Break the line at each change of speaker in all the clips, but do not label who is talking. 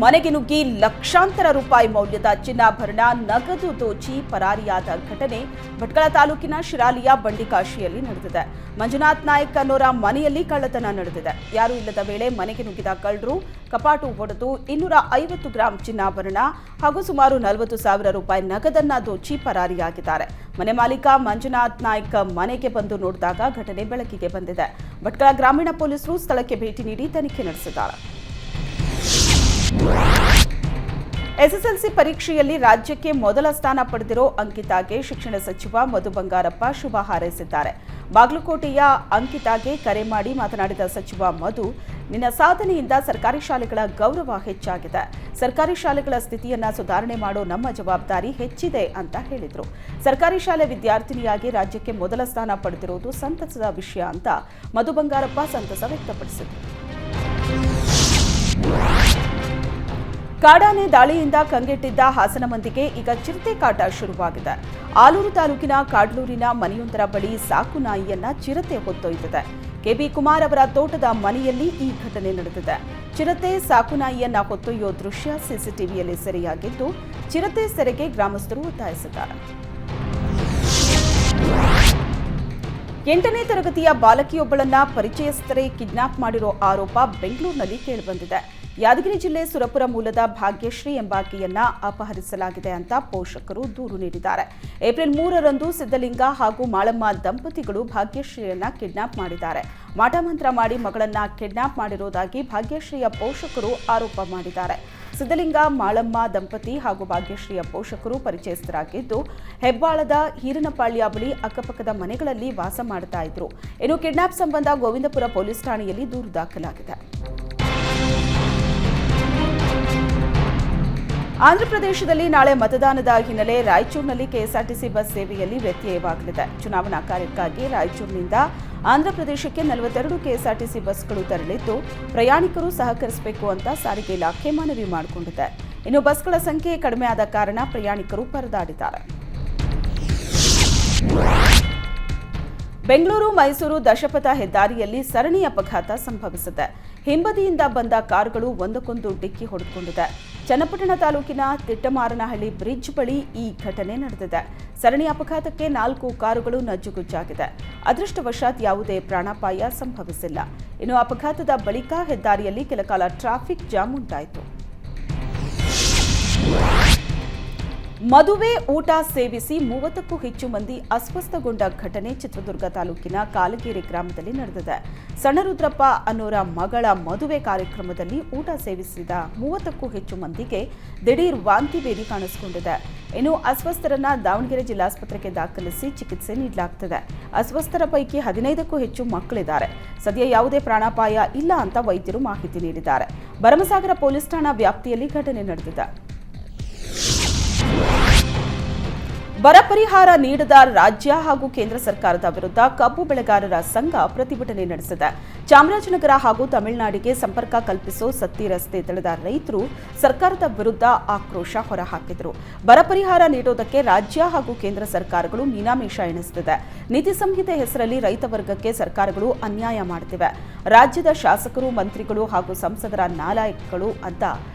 ಮನೆಗೆ ನುಗ್ಗಿ ಲಕ್ಷಾಂತರ ರೂಪಾಯಿ ಮೌಲ್ಯದ ಚಿನ್ನಾಭರಣ ನಗದು ದೋಚಿ ಪರಾರಿಯಾದ ಘಟನೆ ಭಟ್ಕಳ ತಾಲೂಕಿನ ಶಿರಾಲಿಯ ಬಂಡಿಕಾಶಿಯಲ್ಲಿ ನಡೆದಿದೆ. ಮಂಜುನಾಥ್ ನಾಯ್ಕ್ ಅನ್ನೋರ ಮನೆಯಲ್ಲಿ ಕಳ್ಳತನ ನಡೆದಿದೆ. ಯಾರೂ ಇಲ್ಲದ ವೇಳೆ ಮನೆಗೆ ನುಗ್ಗಿದ ಕಳ್ಳರು ಕಪಾಟು ಒಡೆದು 250 ಗ್ರಾಂ ಚಿನ್ನಾಭರಣ ಹಾಗೂ ಸುಮಾರು 40,000 ರೂಪಾಯಿ ನಗದನ್ನ ದೋಚಿ ಪರಾರಿಯಾಗಿದ್ದಾರೆ. ಮನೆ ಮಾಲೀಕ ಮಂಜುನಾಥ್ ನಾಯ್ಕ್ ಮನೆಗೆ ಬಂದು ನೋಡಿದಾಗ ಘಟನೆ ಬೆಳಕಿಗೆ ಬಂದಿದೆ. ಭಟ್ಕಳ ಗ್ರಾಮೀಣ ಪೊಲೀಸರು ಸ್ಥಳಕ್ಕೆ ಭೇಟಿ ನೀಡಿ ತನಿಖೆ ನಡೆಸಿದ್ದಾರೆ. ಎಸ್ಎಸ್ಎಲ್ಸಿ ಪರೀಕ್ಷೆಯಲ್ಲಿ ರಾಜ್ಯಕ್ಕೆ ಮೊದಲ ಸ್ಥಾನ ಪಡೆದಿರೋ ಅಂಕಿತಾಗೆ ಶಿಕ್ಷಣ ಸಚಿವ ಮಧು ಬಂಗಾರಪ್ಪ ಶುಭ ಹಾರೈಸಿದ್ದಾರೆ. ಬಾಗಲಕೋಟೆಯ ಅಂಕಿತಾಗೆ ಕರೆ ಮಾಡಿ ಮಾತನಾಡಿದ ಸಚಿವ ಮಧು, ನಿನ್ನ ಸಾಧನೆಯಿಂದ ಸರ್ಕಾರಿ ಶಾಲೆಗಳ ಗೌರವ ಹೆಚ್ಚಾಗಿದೆ. ಸರ್ಕಾರಿ ಶಾಲೆಗಳ ಸ್ಥಿತಿಯನ್ನ ಸುಧಾರಣೆ ಮಾಡೋ ನಮ್ಮ ಜವಾಬ್ದಾರಿ ಹೆಚ್ಚಿದೆ ಅಂತ ಹೇಳಿದರು. ಸರ್ಕಾರಿ ಶಾಲೆ ವಿದ್ಯಾರ್ಥಿನಿಯಾಗಿ ರಾಜ್ಯಕ್ಕೆ ಮೊದಲ ಸ್ಥಾನ ಪಡೆದಿರುವುದು ಸಂತಸದ ವಿಷಯ ಅಂತ ಮಧು ಬಂಗಾರಪ್ಪ ಸಂತಸ ವ್ಯಕ್ತಪಡಿಸಿದರು. ಕಾಡಾನೆ ದಾಳಿಯಿಂದ ಕಂಗೆಟ್ಟಿದ್ದ ಹಾಸನ ಮಂದಿಗೆ ಈಗ ಚಿರತೆ ಕಾಟ ಶುರುವಾಗಿದೆ. ಆಲೂರು ತಾಲೂಕಿನ ಕಾಡ್ಲೂರಿನ ಮನೆಯೊಂದರ ಬಳಿ ಸಾಕು ನಾಯಿಯನ್ನ ಚಿರತೆ ಹೊತ್ತೊಯ್ದಿದೆ. ಕೆಬಿ ಕುಮಾರ್ ಅವರ ತೋಟದ ಮನೆಯಲ್ಲಿ ಈ ಘಟನೆ ನಡೆದಿದೆ. ಚಿರತೆ ಸಾಕು ನಾಯಿಯನ್ನ ಹೊತ್ತೊಯ್ಯೋ ದೃಶ್ಯ ಸಿಸಿಟಿವಿಯಲ್ಲಿ ಸೆರೆಯಾಗಿದ್ದು, ಚಿರತೆ ಸೆರೆಗೆ ಗ್ರಾಮಸ್ಥರು ಒತ್ತಾಯಿಸಿದ್ದಾರೆ. 8ನೇ ತರಗತಿಯ ಬಾಲಕಿಯೊಬ್ಬಳನ್ನ ಪರಿಚಯಸ್ಥರೇ ಕಿಡ್ನಾಪ್ ಮಾಡಿರೋ ಆರೋಪ ಬೆಂಗಳೂರಿನಲ್ಲಿ ಕೇಳಿಬಂದಿದೆ. ಯಾದಗಿರಿ ಜಿಲ್ಲೆ ಸುರಪುರ ಮೂಲದ ಭಾಗ್ಯಶ್ರೀ ಎಂಬಾಕೆಯನ್ನ ಅಪಹರಿಸಲಾಗಿದೆ ಅಂತ ಪೋಷಕರು ದೂರು ನೀಡಿದ್ದಾರೆ. ಏಪ್ರಿಲ್ 3ರಂದು ಸಿದ್ದಲಿಂಗ ಹಾಗೂ ಮಾಳಮ್ಮ ದಂಪತಿಗಳು ಭಾಗ್ಯಶ್ರೀಯನ್ನ ಕಿಡ್ನಾಪ್ ಮಾಡಿದ್ದಾರೆ. ಮಾಟಮಂತ್ರ ಮಾಡಿ ಮಗಳನ್ನ ಕಿಡ್ನಾಪ್ ಮಾಡಿರುವುದಾಗಿ ಭಾಗ್ಯಶ್ರೀಯ ಪೋಷಕರು ಆರೋಪ ಮಾಡಿದ್ದಾರೆ. ಸಿದ್ದಲಿಂಗ ಮಾಳಮ್ಮ ದಂಪತಿ ಹಾಗೂ ಭಾಗ್ಯಶ್ರೀಯ ಪೋಷಕರು ಪರಿಚಯಸ್ಥರಾಗಿದ್ದು, ಹೆಬ್ಬಾಳದ ಹೀರನಪಾಳ್ಯ ಬಳಿ ಅಕ್ಕಪಕ್ಕದ ಮನೆಗಳಲ್ಲಿ ವಾಸ ಮಾಡ್ತಾ ಇದ್ರು. ಇನ್ನು ಕಿಡ್ನಾಪ್ ಸಂಬಂಧ ಗೋವಿಂದಪುರ ಪೊಲೀಸ್ ಠಾಣೆಯಲ್ಲಿ ದೂರು ದಾಖಲಾಗಿದೆ. ಆಂಧ್ರಪ್ರದೇಶದಲ್ಲಿ ನಾಳೆ ಮತದಾನದ ಹಿನ್ನೆಲೆ ರಾಯಚೂರಿನಲ್ಲಿ ಕೆಎಸ್ಆರ್ಟಿಸಿ ಬಸ್ ಸೇವೆಯಲ್ಲಿ ವ್ಯತ್ಯಯವಾಗಲಿದೆ. ಚುನಾವಣಾ ಕಾರ್ಯಕ್ಕಾಗಿ ರಾಯಚೂರಿನಿಂದ ಆಂಧ್ರಪ್ರದೇಶಕ್ಕೆ 42 ಕೆಎಸ್ಆರ್ಟಿಸಿ ಬಸ್ಗಳು ತೆರಳಿದ್ದು, ಪ್ರಯಾಣಿಕರು ಸಹಕರಿಸಬೇಕು ಅಂತ ಸಾರಿಗೆ ಇಲಾಖೆ ಮನವಿ ಮಾಡಿಕೊಂಡಿದೆ. ಇನ್ನು ಬಸ್ಗಳ ಸಂಖ್ಯೆ ಕಡಿಮೆ ಆದ ಕಾರಣ ಪ್ರಯಾಣಿಕರು ಪರದಾಡಿದ್ದಾರೆ. ಬೆಂಗಳೂರು ಮೈಸೂರು ದಶಪಥ ಹೆದ್ದಾರಿಯಲ್ಲಿ ಸರಣಿ ಅಪಘಾತ ಸಂಭವಿಸಿದೆ. ಹಿಂಬದಿಯಿಂದ ಬಂದ ಕಾರುಗಳು ಒಂದಕ್ಕೊಂದು ಡಿಕ್ಕಿ ಹೊಡೆದುಕೊಂಡಿದೆ. ಚನ್ನಪಟ್ಟಣ ತಾಲೂಕಿನ ತಿಟ್ಟಮಾರನಹಳ್ಳಿ ಬ್ರಿಡ್ಜ್ ಬಳಿ ಈ ಘಟನೆ ನಡೆದಿದೆ. ಸರಣಿ ಅಪಘಾತಕ್ಕೆ 4 ಕಾರುಗಳು ನಜ್ಜುಗುಜ್ಜಾಗಿದೆ. ಅದೃಷ್ಟವಶಾತ್ ಯಾವುದೇ ಪ್ರಾಣಾಪಾಯ ಸಂಭವಿಸಿಲ್ಲ. ಇನ್ನು ಅಪಘಾತದ ಬಳಿಕ ಹೆದ್ದಾರಿಯಲ್ಲಿ ಕೆಲಕಾಲ ಟ್ರಾಫಿಕ್ ಜಾಮ್ ಉಂಟಾಯಿತು. ಮದುವೆ ಊಟ ಸೇವಿಸಿ 30ಕ್ಕೂ ಹೆಚ್ಚು ಮಂದಿ ಅಸ್ವಸ್ಥಗೊಂಡ ಘಟನೆ ಚಿತ್ರದುರ್ಗ ತಾಲೂಕಿನ ಕಾಲಗೇರಿ ಗ್ರಾಮದಲ್ಲಿ ನಡೆದಿದೆ. ಸಣ್ಣರುದ್ರಪ್ಪ ಅನ್ನೋರ ಮಗಳ ಮದುವೆ ಕಾರ್ಯಕ್ರಮದಲ್ಲಿ ಊಟ ಸೇವಿಸಿದ 30ಕ್ಕೂ ಹೆಚ್ಚು ಮಂದಿಗೆ ದಿಢೀರ್ ವಾಂತಿ ಭೇದಿ ಕಾಣಿಸಿಕೊಂಡಿದೆ. ಇನ್ನು ಅಸ್ವಸ್ಥರನ್ನ ದಾವಣಗೆರೆ ಜಿಲ್ಲಾಸ್ಪತ್ರೆಗೆ ದಾಖಲಿಸಿ ಚಿಕಿತ್ಸೆ ನೀಡಲಾಗುತ್ತಿದೆ. ಅಸ್ವಸ್ಥರ ಪೈಕಿ 15ಕ್ಕೂ ಹೆಚ್ಚು ಮಕ್ಕಳಿದ್ದಾರೆ. ಸದ್ಯ ಯಾವುದೇ ಪ್ರಾಣಾಪಾಯ ಇಲ್ಲ ಅಂತ ವೈದ್ಯರು ಮಾಹಿತಿ ನೀಡಿದ್ದಾರೆ. ಭರಮಸಾಗರ ಪೊಲೀಸ್ ಠಾಣಾ ವ್ಯಾಪ್ತಿಯಲ್ಲಿ ಘಟನೆ ನಡೆದಿದೆ. ಬರ ಪರಿಹಾರ ನೀಡದ ರಾಜ್ಯ ಹಾಗೂ ಕೇಂದ್ರ ಸರ್ಕಾರದ ವಿರುದ್ಧ ಕಬ್ಬು ಬೆಳೆಗಾರರ ಸಂಘ ಪ್ರತಿಭಟನೆ ನಡೆಸಿದೆ. ಚಾಮರಾಜನಗರ ಹಾಗೂ ತಮಿಳುನಾಡಿಗೆ ಸಂಪರ್ಕ ಕಲ್ಪಿಸೋ ಸತ್ತಿ ರಸ್ತೆ ತಡೆದ ರೈತರು ಸರ್ಕಾರದ ವಿರುದ್ಧ ಆಕ್ರೋಶ ಹೊರಹಾಕಿದರು. ಬರ ಪರಿಹಾರ ನೀಡೋದಕ್ಕೆ ರಾಜ್ಯ ಹಾಗೂ ಕೇಂದ್ರ ಸರ್ಕಾರಗಳು ಮೀನಾಮೇಷ ಎಣಿಸುತ್ತಿದೆ. ನೀತಿ ಸಂಹಿತೆ ಹೆಸರಲ್ಲಿ ರೈತ ವರ್ಗಕ್ಕೆ ಸರ್ಕಾರಗಳು ಅನ್ಯಾಯ ಮಾಡುತ್ತಿವೆ. ರಾಜ್ಯದ ಶಾಸಕರು, ಮಂತ್ರಿಗಳು ಹಾಗೂ ಸಂಸದರ ನಾಲಾಯಕಗಳು ಅಂತ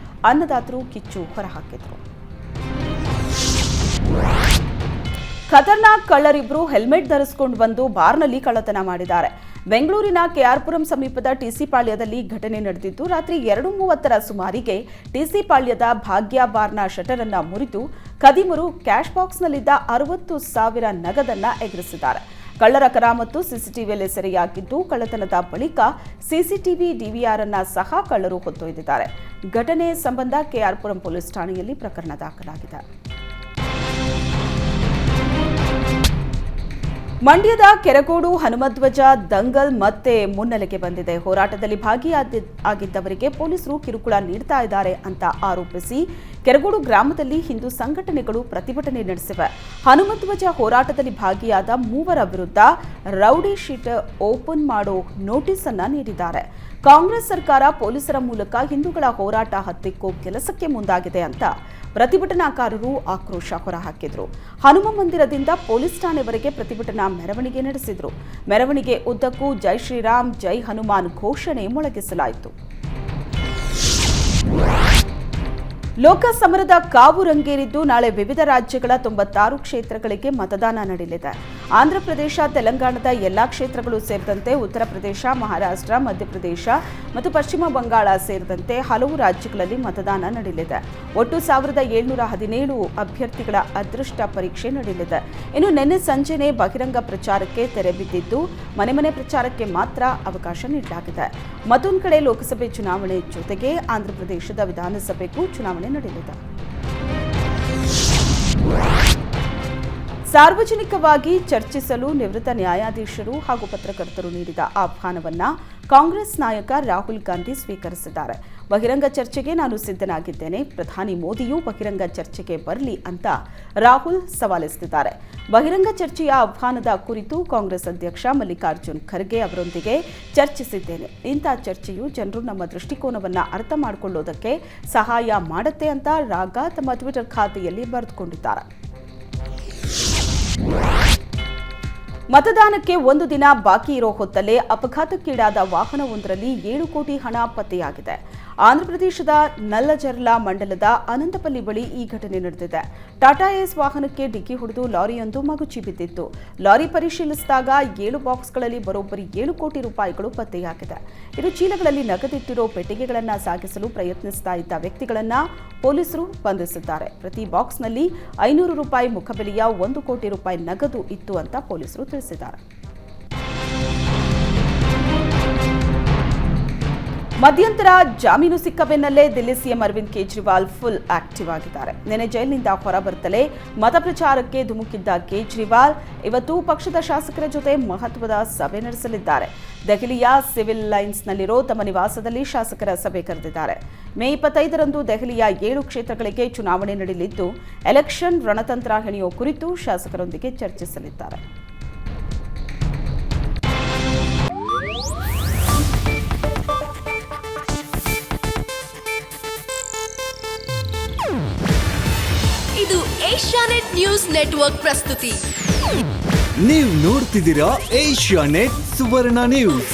ಅನ್ನದಾತರು ಕಿಚ್ಚು ಹೊರಹಾಕಿದರು. ಖತರ್ನಾಕ್ ಕಳ್ಳರಿಬ್ಬರು ಹೆಲ್ಮೆಟ್ ಧರಿಸಿಕೊಂಡು ಬಂದು ಬಾರ್ನಲ್ಲಿ ಕಳ್ಳತನ ಮಾಡಿದ್ದಾರೆ. ಬೆಂಗಳೂರಿನ ಕೆಆರ್ಪುರಂ ಸಮೀಪದ ಟಿಸಿ ಪಾಳ್ಯದಲ್ಲಿ ಘಟನೆ ನಡೆದಿದ್ದು, ರಾತ್ರಿ 2:30ರ ಸುಮಾರಿಗೆ ಟಿಸಿ ಪಾಳ್ಯದ ಭಾಗ್ಯ ಬಾರ್ನ ಶಟರ್ ಅನ್ನ ಮುರಿದು ಖದೀಮರು ಕ್ಯಾಶ್ ಬಾಕ್ಸ್ನಲ್ಲಿದ್ದ 60,000 ನಗದನ್ನ ಎಗರಿಸಿದ್ದಾರೆ. ಕಳ್ಳರ ಕರಾಮತ್ತು ಸಿಸಿಟಿವಿಯಲ್ಲಿ ಸೆರೆಯಾಗಿದ್ದು, ಕಳ್ಳತನದ ಬಳಿಕ ಸಿಸಿಟಿವಿ ಡಿವಿಆರ್ ಅನ್ನ ಸಹ ಕಳ್ಳರು ಹೊತ್ತೊಯ್ದಿದ್ದಾರೆ. ಘಟನೆ ಸಂಬಂಧ ಕೆಆರ್ಪುರಂ ಪೊಲೀಸ್ ಠಾಣೆಯಲ್ಲಿ ಪ್ರಕರಣ ದಾಖಲಾಗಿದೆ. ಮಂಡ್ಯದ ಕೆರಗೋಡು ಹನುಮಧ್ವಜ ದಂಗಲ್ ಮತ್ತೆ ಮುನ್ನೆಲೆಗೆ ಬಂದಿದೆ. ಹೋರಾಟದಲ್ಲಿ ಭಾಗಿಯಾಗಿದ್ದವರಿಗೆ ಪೊಲೀಸರು ಕಿರುಕುಳ ನೀಡ್ತಾ ಇದ್ದಾರೆ ಅಂತ ಆರೋಪಿಸಿ ಕೆರಗೋಡು ಗ್ರಾಮದಲ್ಲಿ ಹಿಂದೂ ಸಂಘಟನೆಗಳು ಪ್ರತಿಭಟನೆ ನಡೆಸಿವೆ. ಹನುಮಧ್ವಜ ಹೋರಾಟದಲ್ಲಿ ಭಾಗಿಯಾದ 3 ವಿರುದ್ಧ ರೌಡಿ ಶೀಟ್ ಓಪನ್ ಮಾಡೋ ನೋಟಿಸ್ ಅನ್ನ ನೀಡಿದ್ದಾರೆ. ಕಾಂಗ್ರೆಸ್ ಸರ್ಕಾರ ಪೊಲೀಸರ ಮೂಲಕ ಹಿಂದೂಗಳ ಹೋರಾಟ ಹತ್ತಿಕ್ಕೋ ಕೆಲಸಕ್ಕೆ ಮುಂದಾಗಿದೆ ಅಂತ ಪ್ರತಿಭಟನಾಕಾರರು ಆಕ್ರೋಶ ಹೊರಹಾಕಿದ್ರು. ಹನುಮ ಮಂದಿರದಿಂದ ಪೊಲೀಸ್ ಠಾಣೆವರೆಗೆ ಪ್ರತಿಭಟನಾ ಮೆರವಣಿಗೆ ನಡೆಸಿದ್ರು. ಮೆರವಣಿಗೆ ಉದ್ದಕ್ಕೂ ಜೈ ಶ್ರೀರಾಮ್, ಜೈ ಹನುಮಾನ್ ಘೋಷಣೆ ಮೊಳಗಿಸಲಾಯಿತು. ಲೋಕ ಸಮರದ ಕಾವು ರಂಗೇರಿದ್ದು ನಾಳೆ ವಿವಿಧ ರಾಜ್ಯಗಳ 96 ಕ್ಷೇತ್ರಗಳಿಗೆ ಮತದಾನ ನಡೆಯಲಿದೆ. ಆಂಧ್ರಪ್ರದೇಶ, ತೆಲಂಗಾಣದ ಎಲ್ಲಾ ಕ್ಷೇತ್ರಗಳು ಸೇರಿದಂತೆ ಉತ್ತರ ಪ್ರದೇಶ, ಮಹಾರಾಷ್ಟ್ರ, ಮಧ್ಯಪ್ರದೇಶ ಮತ್ತು ಪಶ್ಚಿಮ ಬಂಗಾಳ ಸೇರಿದಂತೆ ಹಲವು ರಾಜ್ಯಗಳಲ್ಲಿ ಮತದಾನ ನಡೆಯಲಿದೆ. ಒಟ್ಟು 1717 ಅಭ್ಯರ್ಥಿಗಳ ಅದೃಷ್ಟ ಪರೀಕ್ಷೆ ನಡೆಯಲಿದೆ. ಇನ್ನು ನಿನ್ನೆ ಸಂಜೆನೇ ಬಹಿರಂಗ ಪ್ರಚಾರಕ್ಕೆ ತೆರೆ ಬಿದ್ದಿದ್ದು ಮನೆ ಮನೆ ಪ್ರಚಾರಕ್ಕೆ ಮಾತ್ರ ಅವಕಾಶ ನೀಡಲಾಗಿದೆ. ಮತ್ತೊಂದು ಕಡೆ ಲೋಕಸಭೆ ಚುನಾವಣೆ ಜೊತೆಗೆ ಆಂಧ್ರಪ್ರದೇಶದ ವಿಧಾನಸಭೆಗೂ ಚುನಾವಣೆ ನಡೆಯಲಿದೆ. ಸಾರ್ವಜನಿಕವಾಗಿ ಚರ್ಚಿಸಲು ನಿವೃತ್ತ ನ್ಯಾಯಾಧೀಶರು ಹಾಗೂ ಪತ್ರಕರ್ತರು ನೀಡಿದ ಆಹ್ವಾನವನ್ನ ಕಾಂಗ್ರೆಸ್ ನಾಯಕ ರಾಹುಲ್ ಗಾಂಧಿ ಸ್ವೀಕರಿಸಿದ್ದಾರೆ. ಬಹಿರಂಗ ಚರ್ಚೆಗೆ ನಾನು ಸಿದ್ಧನಾಗಿದ್ದೇನೆ, ಪ್ರಧಾನಿ ಮೋದಿಯೂ ಬಹಿರಂಗ ಚರ್ಚೆಗೆ ಬರಲಿ ಅಂತ ರಾಹುಲ್ ಸವಾಲೆಸೆದಿದ್ದಾರೆ. ಬಹಿರಂಗ ಚರ್ಚೆಯ ಆಹ್ವಾನದ ಕುರಿತು ಕಾಂಗ್ರೆಸ್ ಅಧ್ಯಕ್ಷ ಮಲ್ಲಿಕಾರ್ಜುನ್ ಖರ್ಗೆ ಅವರೊಂದಿಗೆ ಚರ್ಚಿಸಿದ್ದೇನೆ. ಇಂಥ ಚರ್ಚೆಯು ಜನರು ನಮ್ಮ ದೃಷ್ಟಿಕೋನವನ್ನು ಅರ್ಥ ಮಾಡಿಕೊಳ್ಳೋದಕ್ಕೆ ಸಹಾಯ ಮಾಡುತ್ತೆ ಅಂತ ರಾಗ ತಮ್ಮ ಟ್ವಿಟರ್ ಖಾತೆಯಲ್ಲಿ ಬರೆದುಕೊಂಡಿದ್ದಾರೆ. ಮತದಾನಕ್ಕೆ ಒಂದು ದಿನ ಬಾಕಿ ಇರೋ ಹೊತ್ತಲ್ಲೇ ಅಪಘಾತಕ್ಕೀಡಾದ ವಾಹನವೊಂದರಲ್ಲಿ 7 ಕೋಟಿ ಹಣ ಪತ್ತೆಯಾಗಿದೆ. ಆಂಧ್ರಪ್ರದೇಶದ ನಲ್ಲಜರ್ಲಾ ಮಂಡಲದ ಅನಂತಪಲ್ಲಿ ಬಳಿ ಈ ಘಟನೆ ನಡೆದಿದೆ. ಟಾಟಾ ಏಸ್ ವಾಹನಕ್ಕೆ ಡಿಕ್ಕಿ ಹೊಡೆದು ಲಾರಿಯೊಂದು ಮಗುಚಿ ಬಿದ್ದಿತ್ತು. ಲಾರಿ ಪರಿಶೀಲಿಸಿದಾಗ 7 ಬಾಕ್ಸ್ಗಳಲ್ಲಿ ಬರೋಬ್ಬರಿ 7 ಕೋಟಿ ರೂಪಾಯಿಗಳು ಪತ್ತೆಯಾಗಿದೆ. ಇದು ಚೀಲಗಳಲ್ಲಿ ನಗದಿಟ್ಟಿರೋ ಪೆಟ್ಟಿಗೆಗಳನ್ನು ಸಾಗಿಸಲು ಪ್ರಯತ್ನಿಸ್ತಾ ಇದ್ದ ವ್ಯಕ್ತಿಗಳನ್ನು ಪೊಲೀಸರು ಬಂಧಿಸಿದ್ದಾರೆ. ಪ್ರತಿ ಬಾಕ್ಸ್ನಲ್ಲಿ 500 ರೂಪಾಯಿ ಮುಖಬೆಲೆಯ 1 ಕೋಟಿ ರೂಪಾಯಿ ನಗದು ಇತ್ತು ಅಂತ ಪೊಲೀಸರು ತಿಳಿಸಿದ್ದಾರೆ. ಮಧ್ಯಂತರ ಜಾಮೀನು ಸಿಕ್ಕ ಬೆನ್ನಲ್ಲೇ Delhi CM Arvind Kejriwal full active ಆಗಿದ್ದಾರೆ. ನಿನ್ನೆ ಜೈಲಿನಿಂದ ಹೊರಬರುತ್ತಲೇ ಮತ ಪ್ರಚಾರಕ್ಕೆ ಧುಮುಕಿದ್ದ ಕೇಜ್ರಿವಾಲ್ ಇವತ್ತು ಪಕ್ಷದ ಶಾಸಕರ ಜೊತೆ ಮಹತ್ವದ ಸಭೆ ನಡೆಸಲಿದ್ದಾರೆ. ದೆಹಲಿಯ ಸಿವಿಲ್ ಲೈನ್ಸ್ನಲ್ಲಿರೋ ತಮ್ಮ ನಿವಾಸದಲ್ಲಿ ಶಾಸಕರ ಸಭೆ ಕರೆದಿದ್ದಾರೆ. ಮೇ 25ರಂದು ದೆಹಲಿಯ 7 ಕ್ಷೇತ್ರಗಳಿಗೆ ಚುನಾವಣೆ ನಡೆಯಲಿದ್ದು ಎಲೆಕ್ಷನ್ ರಣತಂತ್ರ ಹೆಣೆಯುವ ಕುರಿತು ಶಾಸಕರೊಂದಿಗೆ ಚರ್ಚಿಸಲಿದ್ದಾರೆ.
ಇದು ಏಷ್ಯಾನೆಟ್ ನ್ಯೂಸ್ ನೆಟ್ವರ್ಕ್ ಪ್ರಸ್ತುತಿ.
ನೀವು ನೋಡ್ತಿದ್ದೀರಾ ಏಷ್ಯಾನೆಟ್ ಸುವರ್ಣ ನ್ಯೂಸ್.